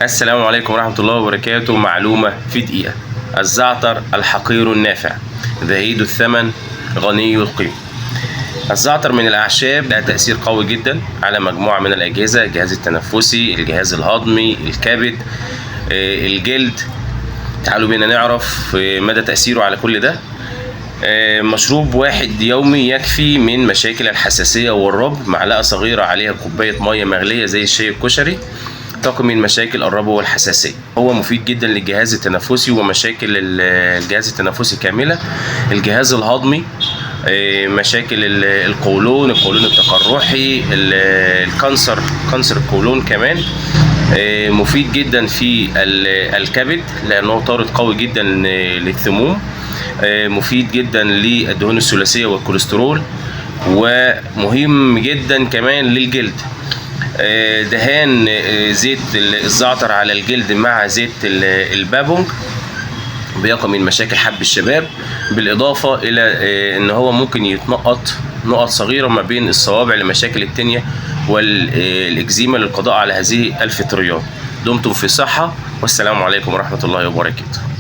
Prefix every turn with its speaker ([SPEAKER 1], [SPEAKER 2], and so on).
[SPEAKER 1] السلام عليكم ورحمة الله وبركاته. معلومة في دقيقة: الزعتر الحقير النافع، زهيد الثمن غني القيمة. الزعتر من الأعشاب لها تأثير قوي جدا على مجموعة من الأجهزة: الجهاز التنفسي، الجهاز الهضمي، الكبد، الجلد. تعالوا بينا نعرف مدى تأثيره على كل ده. مشروب واحد يومي يكفي من مشاكل الحساسية والربو. معلقة صغيرة عليها كوباية مية مغلية زي الشاي الكشري تقي من مشاكل الربو والحساسية. هو مفيد جدا للجهاز التنفسي ومشاكل الجهاز التنفسي كاملة. الجهاز الهضمي، مشاكل القولون التقرحي، كانسر القولون كمان. مفيد جدا في الكبد لأنه طارد قوي جدا للسموم. مفيد جدا للدهون الثلاثية والكوليسترول، ومهم جدا كمان للجلد. دهان زيت الزعتر على الجلد مع زيت البابونج بيقي من مشاكل حب الشباب، بالإضافة إلى إن هو ممكن يتنقط نقط صغيرة ما بين الصوابع لمشاكل التنية والإكزيما للقضاء على هذه الفطريات. دمتم في صحة، والسلام عليكم ورحمة الله وبركاته.